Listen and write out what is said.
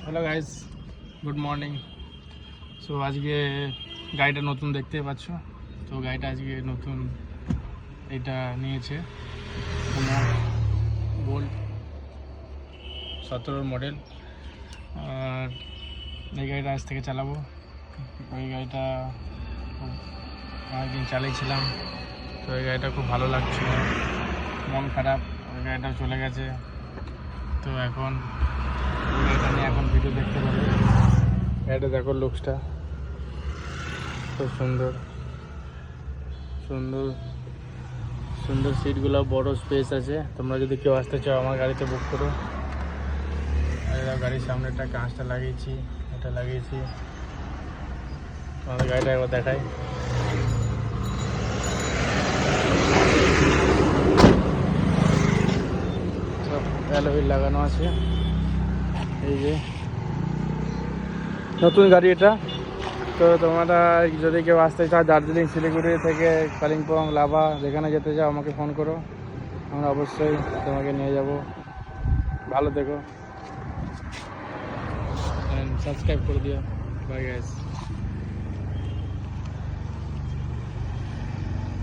Hello guys, good morning. So আজকে গাড়িটা নতুন দেখতে পাচ্ছ। তো গাড়িটা আজকে নতুন এটা নিয়েছে গোল্ড 17 মডেল। আর এই গাড়িটা আজ থেকে চালাবো। ওই গাড়িটা অনেকদিন চালিয়েছিলাম, তো এই গাড়িটা খুব ভালো লাগছিল, মন খারাপ, ওই গাড়িটা চলে গেছে। তো এখন ওই গাড়িটা নিয়ে এখন ভিডিও দেখতে পাবে। গাড়িটা দেখো, লুকসটা খুব সুন্দর সুন্দর সুন্দর সিটগুলো, বড় স্পেস আছে। তোমরা যদি কেউ আসতে চাও আমার গাড়িতে বুক করো। এটা গাড়ির সামনে একটা কাঁচটা লাগিয়েছি, এটা লাগিয়েছি। আমাদের গাড়িটা একবার দেখাই। সব অ্যালয় লাগানো আছে। এই যে নতুন গাড়ি এটা। তো তোমরা যদি কেউ আসতে চাও, দার্জিলিং, শিলিগুড়ি থেকে কালিম্পং, লাভা, যেখানে যেতে চাও আমাকে ফোন করো, আমরা অবশ্যই তোমাকে নিয়ে যাব। ভালো থেকো, সাবস্ক্রাইব করে দিও। Bye guys.